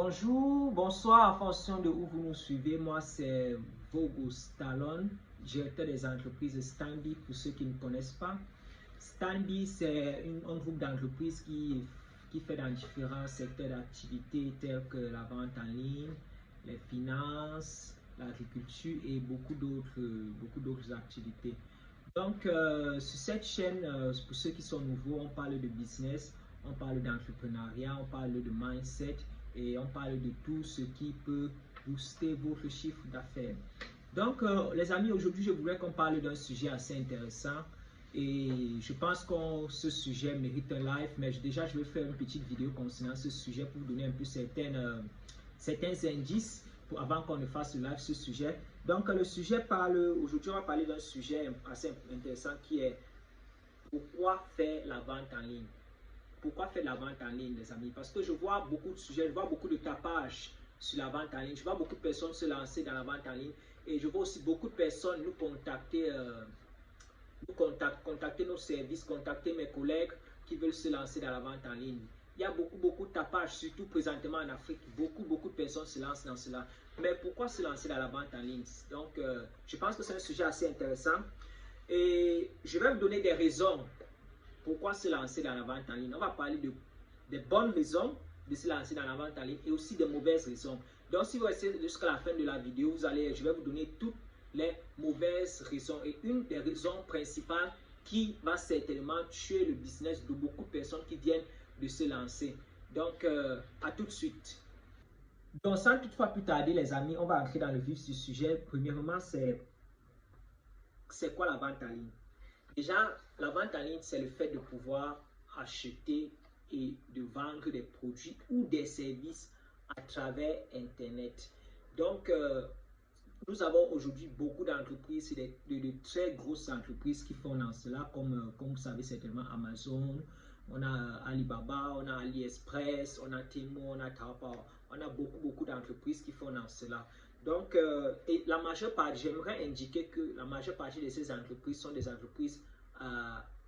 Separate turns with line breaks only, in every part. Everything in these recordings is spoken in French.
Bonjour, bonsoir en fonction de où vous nous suivez. Moi, c'est Vogos Talon, directeur des entreprises Stanby pour ceux qui ne connaissent pas. Stanby, c'est un groupe d'entreprises qui fait dans différents secteurs d'activité tels que la vente en ligne, les finances, l'agriculture et beaucoup d'autres activités. Donc, sur cette chaîne, pour ceux qui sont nouveaux, on parle de business, on parle d'entrepreneuriat, on parle de mindset et on parle de tout ce qui peut booster votre chiffre d'affaires. Donc, les amis, aujourd'hui, je voudrais qu'on parle d'un sujet assez intéressant et je pense que ce sujet mérite un live, mais déjà, je vais faire une petite vidéo concernant ce sujet pour vous donner un peu certains indices avant qu'on ne fasse le live sur ce sujet. Donc, le sujet aujourd'hui, on va parler d'un sujet assez intéressant qui est pourquoi faire la vente en ligne. Pourquoi faire la vente en ligne, les amis? Parce que je vois beaucoup de sujets, je vois beaucoup de tapage sur la vente en ligne. Je vois beaucoup de personnes se lancer dans la vente en ligne et je vois aussi beaucoup de personnes nous contacter, contacter nos services, contacter mes collègues qui veulent se lancer dans la vente en ligne. Il y a beaucoup de tapage, surtout présentement en Afrique. Beaucoup de personnes se lancent dans cela. Mais pourquoi se lancer dans la vente en ligne? Donc, je pense que c'est un sujet assez intéressant. Et je vais vous donner des raisons pourquoi se lancer dans la vente en ligne. On va parler des bonnes raisons de se lancer dans la vente en ligne et aussi des mauvaises raisons. Donc, si vous restez jusqu'à la fin de la vidéo, je vais vous donner toutes les mauvaises raisons et une des raisons principales qui va certainement tuer le business de beaucoup de personnes qui viennent de se lancer. Donc, à tout de suite. Donc, sans toutefois plus tarder, les amis, on va entrer dans le vif du sujet. Premièrement, c'est quoi la vente en ligne? Déjà, la vente en ligne, c'est le fait de pouvoir acheter et de vendre des produits ou des services à travers Internet. Donc, nous avons aujourd'hui beaucoup d'entreprises, de très grosses entreprises qui font dans cela, comme vous savez certainement Amazon, on a Alibaba, on a AliExpress, on a Temu, on a Taobao, on a beaucoup d'entreprises qui font dans cela. Donc, et la majeure partie, j'aimerais indiquer que la majeure partie de ces entreprises sont des entreprises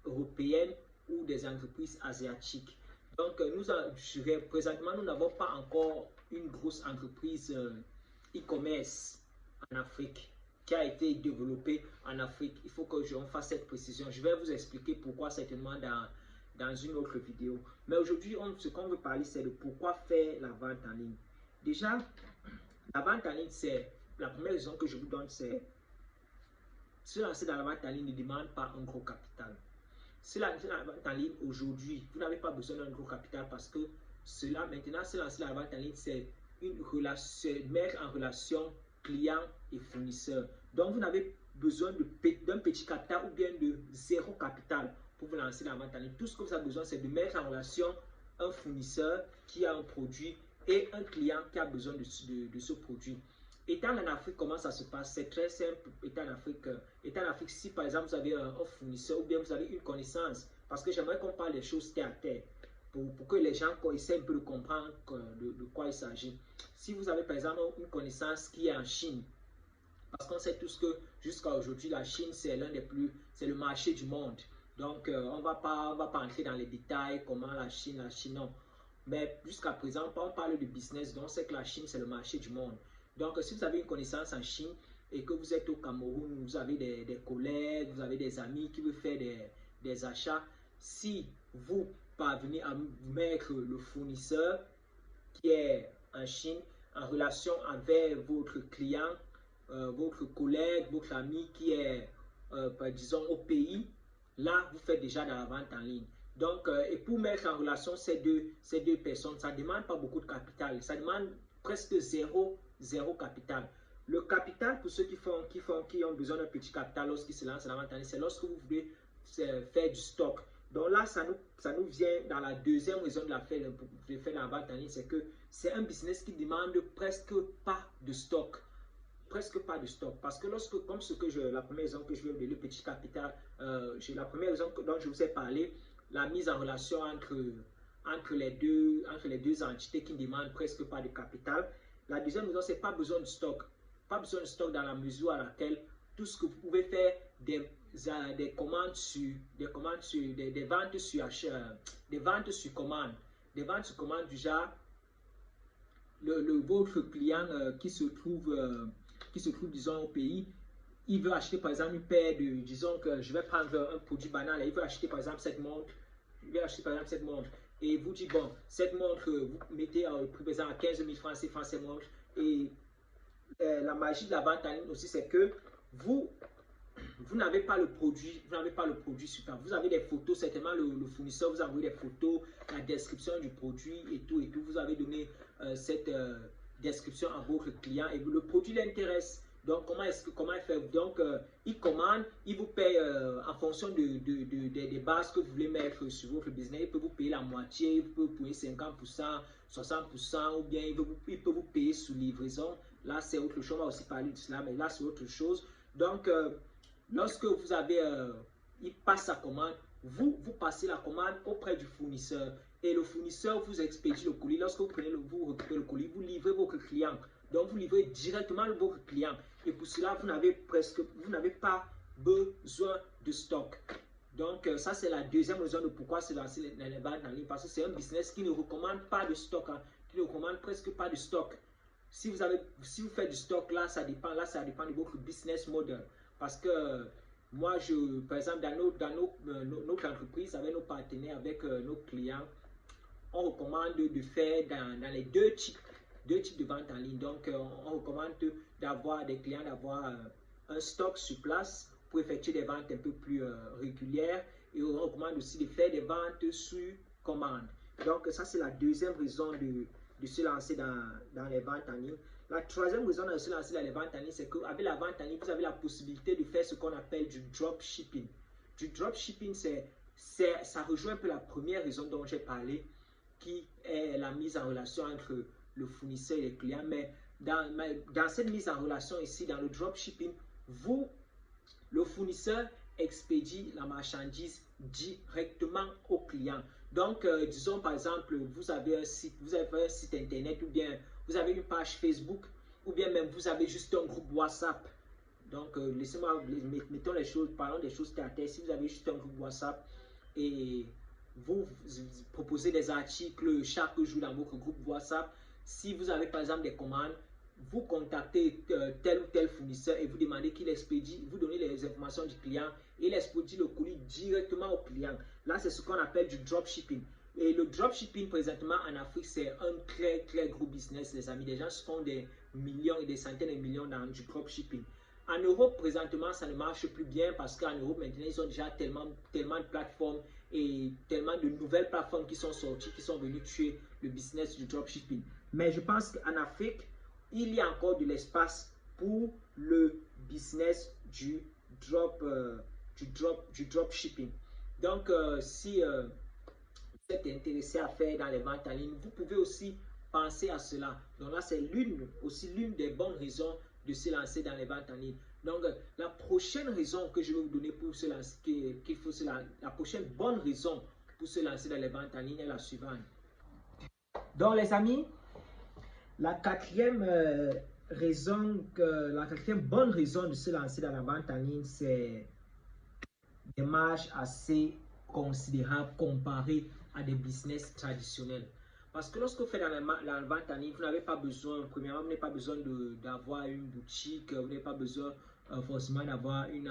européennes ou des entreprises asiatiques. Donc, présentement, nous n'avons pas encore une grosse entreprise e-commerce en Afrique qui a été développée en Afrique. Il faut que j'en fasse cette précision. Je vais vous expliquer pourquoi certainement dans une autre vidéo. Mais aujourd'hui, ce qu'on veut parler, c'est de pourquoi faire la vente en ligne. Déjà, la vente en ligne, c'est la première raison que je vous donne, c'est se lancer dans la vente en ligne ne demande pas un gros capital. Se lancer dans la vente en ligne aujourd'hui, vous n'avez pas besoin d'un gros capital parce que maintenant, se lancer dans la vente en ligne, c'est mettre en relation client et fournisseur. Donc, vous n'avez besoin d'un petit capital ou bien de zéro capital pour vous lancer dans la vente en ligne. Tout ce que vous avez besoin, c'est de mettre en relation un fournisseur qui a un produit et un client qui a besoin de ce produit. Étant en Afrique, comment ça se passe? C'est très simple. Étant en Afrique, si par exemple vous avez un fournisseur ou bien vous avez une connaissance, parce que j'aimerais qu'on parle des choses terre à terre pour que les gens essaient un peu de comprendre de quoi il s'agit. Si vous avez par exemple une connaissance qui est en Chine, parce qu'on sait tous que jusqu'à aujourd'hui, la Chine, c'est le marché du monde. Donc, on ne va pas entrer dans les détails, comment la Chine, non. Mais jusqu'à présent, on parle de business, donc on sait que la Chine, c'est le marché du monde. Donc, si vous avez une connaissance en Chine et que vous êtes au Cameroun, vous avez des collègues, vous avez des amis qui veulent faire des achats, si vous parvenez à mettre le fournisseur qui est en Chine en relation avec votre client, votre collègue, votre ami qui est, disons, au pays, là, vous faites déjà de la vente en ligne. Donc, et pour mettre en relation ces deux personnes, ça ne demande pas beaucoup de capital. Ça demande presque zéro capital. Le capital, pour ceux qui ont besoin d'un petit capital lorsqu'ils se lancent dans la vente en ligne, c'est lorsque vous voulez faire du stock. Donc là, ça nous vient dans la deuxième raison de faire la vente en ligne, c'est que c'est un business qui demande presque pas de stock. Presque pas de stock. Parce que la première raison que je vais vous donner, le petit capital, la première raison dont je vous ai parlé, la mise en relation entre les deux entités qui ne demandent presque pas de capital. La deuxième raison, c'est pas besoin de stock. Pas besoin de stock dans la mesure à laquelle tout ce que vous pouvez faire, des ventes sur commande. Des ventes sur commande du genre, votre client qui se trouve, disons, au pays, il veut acheter par exemple une paire de, disons que je vais prendre un produit banal, il veut acheter par exemple cette montre, et vous dites, bon, cette montre, vous mettez le prix par exemple à 15 000 francs CFA cette montre, et la magie de la vente en ligne aussi, c'est que vous n'avez pas le produit, sur place. Vous avez des photos, certainement le fournisseur vous a envoyé des photos, la description du produit et tout. Vous avez donné cette description à votre client et le produit l'intéresse. Donc, comment il fait? Donc, il commande, il vous paye en fonction des bases que vous voulez mettre sur votre business. Il peut vous payer la moitié, il peut vous payer 50%, 60%, ou bien il peut vous payer sous livraison. Là, c'est autre chose. On va aussi parler de cela, mais là, c'est autre chose. Donc, lorsque vous avez, il passe sa commande, vous passez la commande auprès du fournisseur et le fournisseur vous expédie le colis. Lorsque vous récupérez le colis, vous livrez votre client. Donc, vous livrez directement votre client. Et pour cela, vous n'avez pas besoin de stock. Donc, ça, c'est la deuxième raison de pourquoi se lancer dans les ventes en ligne. Parce que c'est un business qui ne recommande pas de stock, hein, qui ne recommande presque pas de stock. Si vous faites du stock, là, ça dépend de votre business model. Parce que moi, par exemple, dans notre entreprise, avec nos partenaires, avec nos clients, on recommande de faire dans les deux types de ventes en ligne. Donc, on recommande d'avoir des clients, d'avoir un stock sur place pour effectuer des ventes un peu plus régulières. Et on recommande aussi de faire des ventes sur commande. Donc, ça, c'est la deuxième raison de se lancer dans les ventes en ligne. La troisième raison de se lancer dans les ventes en ligne, c'est qu'avec la vente en ligne, vous avez la possibilité de faire ce qu'on appelle du dropshipping. Du dropshipping, ça rejoint un peu la première raison dont j'ai parlé, qui est la mise en relation entre le fournisseur et le client. Mais dans cette mise en relation ici, dans le dropshipping, le fournisseur expédie la marchandise directement au client. Donc, disons par exemple, vous avez un site internet, ou bien vous avez une page Facebook, ou bien même vous avez juste un groupe WhatsApp. Donc, parlons des choses terre à terre. Si vous avez juste un groupe WhatsApp et vous proposez des articles chaque jour dans votre groupe WhatsApp, si vous avez par exemple des commandes, vous contactez tel ou tel fournisseur et vous demandez qu'il expédie, vous donnez les informations du client et il expédie le colis directement au client. Là, c'est ce qu'on appelle du dropshipping. Et le dropshipping, présentement, en Afrique, c'est un très, très gros business, les amis. Les gens se font des millions et des centaines de millions dans du dropshipping. En Europe, présentement, ça ne marche plus bien parce qu'en Europe, maintenant, ils ont déjà tellement de plateformes et tellement de nouvelles plateformes qui sont sorties, qui sont venues tuer le business du dropshipping. Mais je pense qu'en Afrique, il y a encore de l'espace pour le business du dropshipping. Donc, si vous êtes intéressé à faire dans les ventes en ligne, vous pouvez aussi penser à cela. Donc là, c'est l'une des bonnes raisons de se lancer dans les ventes en ligne. Donc, la prochaine raison que je vais vous donner pour se lancer, la prochaine bonne raison pour se lancer dans les ventes en ligne est la suivante. Donc, les amis, la quatrième bonne raison de se lancer dans la vente en ligne, c'est des marges assez considérables comparées à des business traditionnels. Parce que lorsque vous faites la vente en ligne, vous n'avez pas besoin, premièrement, vous n'avez pas besoin d'avoir une boutique, vous n'avez pas besoin forcément d'avoir un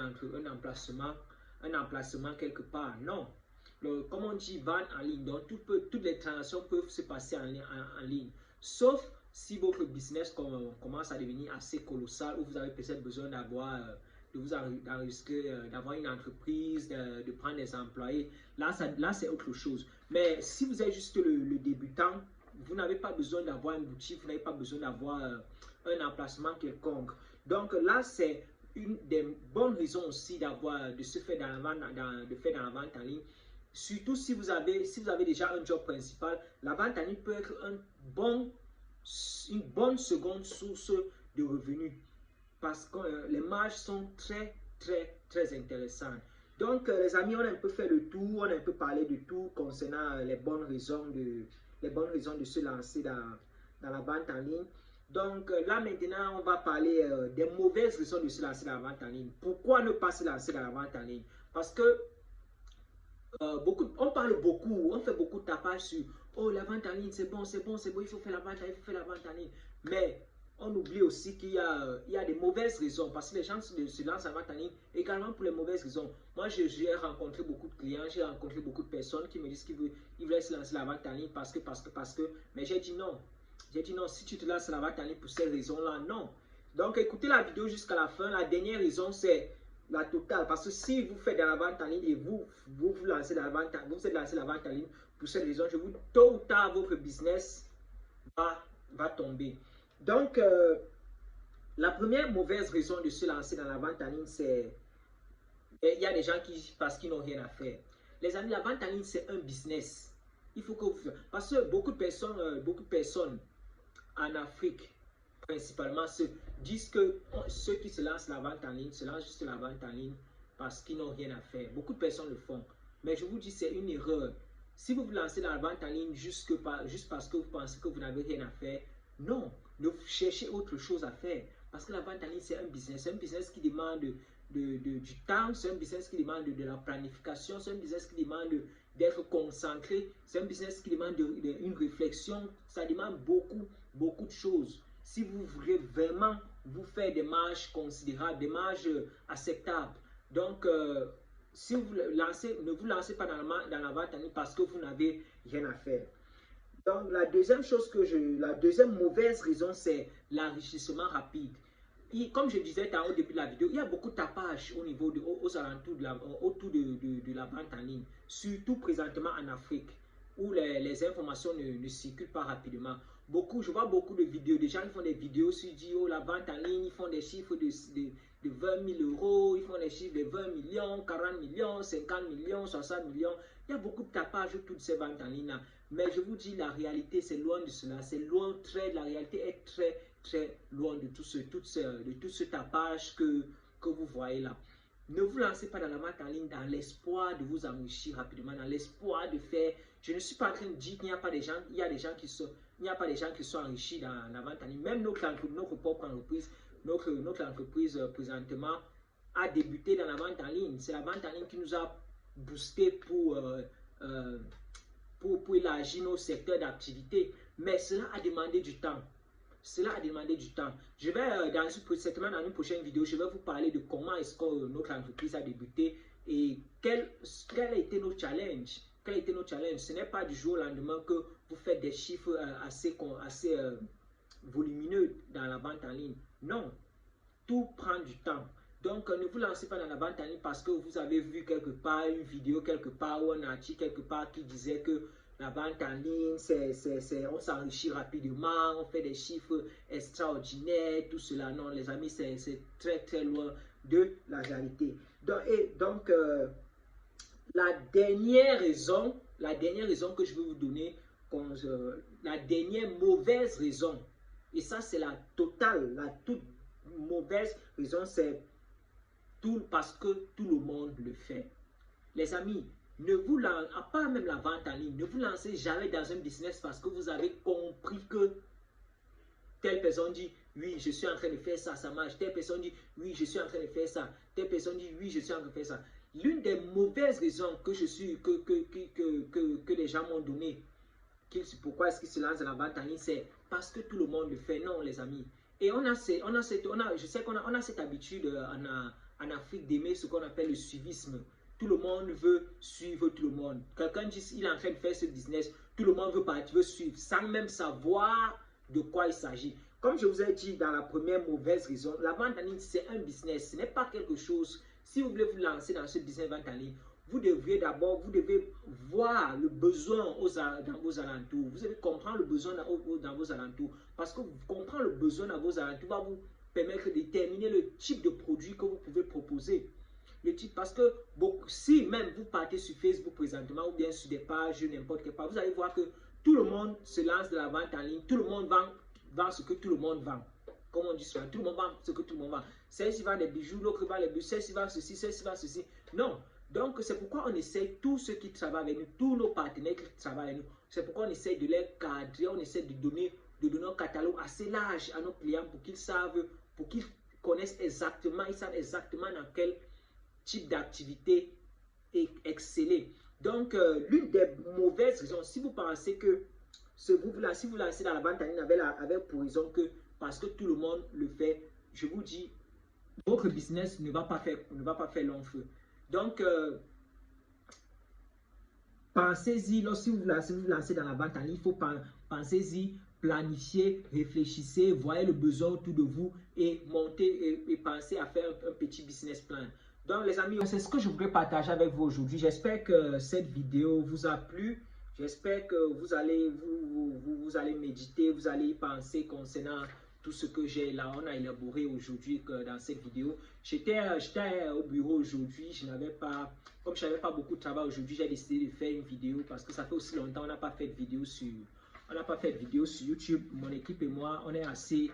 emplacement quelque part. Non. Comme on dit, vente en ligne, donc toutes les transactions peuvent se passer en ligne. Sauf si votre business commence à devenir assez colossal, ou vous avez peut-être besoin d'avoir une entreprise, de prendre des employés, là c'est autre chose. Mais si vous êtes juste le débutant, vous n'avez pas besoin d'avoir une boutique, vous n'avez pas besoin d'avoir un emplacement quelconque. Donc là, c'est une des bonnes raisons aussi de se faire dans la vente en ligne. Surtout si vous avez déjà un job principal, la vente en ligne peut être une bonne seconde source de revenus, parce que les marges sont très, très, très intéressantes. Donc, les amis, on a un peu fait le tour, on a un peu parlé de tout concernant les bonnes raisons de se lancer dans la vente en ligne. Donc, là, maintenant, on va parler des mauvaises raisons de se lancer dans la vente en ligne. Pourquoi ne pas se lancer dans la vente en ligne? Parce que on fait beaucoup de tapage sur oh, la vente en ligne, c'est bon, c'est bon, c'est bon, il faut faire la vente, il faut faire la vente en ligne. Mais on oublie aussi qu'il y a des mauvaises raisons parce que les gens se lancent en vente en ligne également pour les mauvaises raisons. Moi, j'ai rencontré beaucoup de clients, j'ai rencontré beaucoup de personnes qui me disent qu'ils veulent se lancer la vente en ligne parce que. Mais j'ai dit non. J'ai dit non, si tu te lances la vente en ligne pour ces raisons-là, non. Donc, écoutez la vidéo jusqu'à la fin. La dernière raison, c'est la totale. Parce que si vous faites de la vente en ligne et vous lancez la vente, vous êtes lancé la vente en ligne pour cette raison, je vous tôt ou tard, votre business va tomber. Donc, la première mauvaise raison de se lancer dans la vente en ligne, c'est il y a des gens parce qu'ils n'ont rien à faire. Les amis, la vente en ligne, c'est un business. Il faut que vous... Parce que beaucoup de personnes en Afrique, principalement, disent que ceux qui se lancent la vente en ligne, se lancent juste la vente en ligne parce qu'ils n'ont rien à faire. Beaucoup de personnes le font. Mais je vous dis, c'est une erreur. Si vous vous lancez dans la vente en ligne juste parce que vous pensez que vous n'avez rien à faire, non, ne cherchez autre chose à faire. Parce que la vente en ligne, c'est un business qui demande du temps, c'est un business qui demande de la planification, c'est un business qui demande d'être concentré, c'est un business qui demande une réflexion, ça demande beaucoup de choses. Si vous voulez vraiment vous faire des marges considérables, des marges acceptables, donc si vous lancez, ne vous lancez pas dans la vente en ligne parce que vous n'avez rien à faire. Donc, la deuxième mauvaise raison, c'est l'enrichissement rapide. Comme je disais au début de la vidéo, il y a beaucoup de tapage aux alentours autour de la vente en ligne, surtout présentement en Afrique, où les informations ne circulent pas rapidement. Je vois beaucoup de vidéos, des gens qui font des vidéos sur la vente en ligne, ils font des chiffres de 20 000 euros, ils font des chiffres de 20 millions, 40 millions, 50 millions, 60 millions. Il y a beaucoup de tapage autour de ces ventes en ligne-là. Mais je vous dis, la réalité, c'est loin de cela. C'est loin, la réalité est très loin de tout ce tapage que vous voyez là. Ne vous lancez pas dans la vente en ligne dans l'espoir de vous enrichir rapidement, dans l'espoir de faire. Je ne suis pas en train de dire qu'il n'y a pas des gens, il n'y a pas des gens qui sont enrichis dans la vente en ligne. Même notre propre entreprise, notre entreprise présentement a débuté dans la vente en ligne. C'est la vente en ligne qui nous a boosté pour élargir nos secteurs d'activité. Mais cela a demandé du temps. Cela a demandé du temps. Je vais, certainement dans une prochaine vidéo, je vais vous parler de comment est-ce que notre entreprise a débuté et quel a été nos challenges. Quel a été nos challenges? Ce n'est pas du jour au lendemain que vous faites des chiffres assez volumineux dans la vente en ligne. Non, tout prend du temps. Donc, ne vous lancez pas dans la vente en ligne parce que vous avez vu quelque part une vidéo, quelque part ou un article, quelque part qui disait que la vente en ligne, on s'enrichit rapidement, on fait des chiffres extraordinaires, tout cela. Non, les amis, c'est très loin de la réalité. Donc, la dernière raison que je vais vous donner, la dernière mauvaise raison, et ça c'est la toute mauvaise raison, c'est parce que tout le monde le fait. Les amis, ne vous lancez, à part même la vente en ligne, ne vous lancez jamais dans un business parce que vous avez compris que telle personne dit oui, je suis en train de faire ça, ça marche. Telle personne dit oui, je suis en train de faire ça. Telle personne dit oui, je suis en train de faire ça. L'une des mauvaises raisons que les gens m'ont donné, pourquoi est-ce qu'ils se lancent dans la vente en ligne, c'est parce que tout le monde le fait. Non, les amis. Et je sais qu'on a cette habitude en Afrique d'aimer ce qu'on appelle le suivisme. Tout le monde veut suivre tout le monde. Quelqu'un dit qu'il est en train de faire ce business, tout le monde veut suivre, sans même savoir de quoi il s'agit. Comme je vous ai dit dans la première mauvaise raison, la vente en ligne, c'est un business. Ce n'est pas quelque chose. Si vous voulez vous lancer dans ce business vente en ligne, vous devez voir le besoin dans vos alentours. Vous devez comprendre le besoin dans vos alentours. Parce que comprendre le besoin dans vos alentours va vous permettre de déterminer le type de produit que vous pouvez proposer. Parce que si même vous partez sur Facebook présentement ou bien sur des pages, n'importe quelle part, vous allez voir que tout le monde se lance de la vente en ligne. Tout le monde vend ce que tout le monde vend. Comme on dit souvent, tout le monde vend ce que tout le monde vend. Celle-ci vend des bijoux, l'autre vend les bijoux, celle-ci vend ceci, celle-ci vend ceci. Non. Donc, c'est pourquoi on essaie, tous ceux qui travaillent avec nous, tous nos partenaires qui travaillent avec nous, c'est pourquoi on essaie de les cadrer, on essaie de donner un catalogue assez large à nos clients pour qu'ils connaissent exactement, ils savent exactement dans quel type d'activité exceller. Donc, l'une des mauvaises raisons, si vous pensez que si vous lancez dans la vente en ligne avec pour raison que parce que tout le monde le fait, je vous dis, votre business ne va pas faire long feu. Donc, pensez-y, lorsque vous lancez dans la vente en ligne, il faut pensez-y, planifier, réfléchissez, voyez le besoin autour de vous et montez et pensez à faire un petit business plan. Donc les amis, c'est ce que je voudrais partager avec vous aujourd'hui. J'espère que cette vidéo vous a plu. J'espère que vous allez méditer, vous allez y penser concernant tout ce que on a élaboré aujourd'hui dans cette vidéo. J'étais au bureau aujourd'hui, comme je n'avais pas beaucoup de travail aujourd'hui, j'ai décidé de faire une vidéo parce que ça fait aussi longtemps qu'on n'a pas fait de vidéo sur YouTube. Mon équipe et moi, on est assez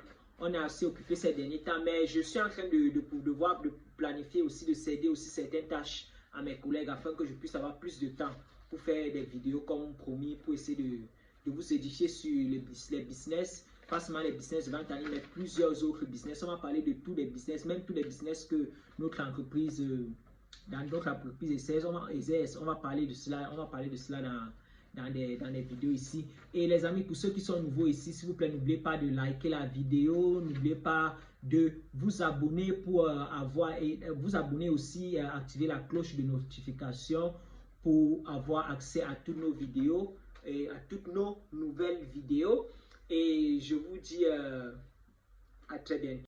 occupés ces derniers temps, mais je suis en train de planifier aussi, de céder aussi certaines tâches à mes collègues afin que je puisse avoir plus de temps pour faire des vidéos comme promis, pour essayer de vous édifier sur les business, pas seulement les business de vente en ligne, mais plusieurs autres business. On va parler de tous les business, même tous les business que notre entreprise, dans notre entreprise exerce. On va parler de cela dans des vidéos ici. Et les amis, pour ceux qui sont nouveaux ici, s'il vous plaît, n'oubliez pas de liker la vidéo, n'oubliez pas de vous abonner pour vous abonner aussi, activer la cloche de notification pour avoir accès à toutes nos vidéos et à toutes nos nouvelles vidéos. Et je vous dis à très bientôt.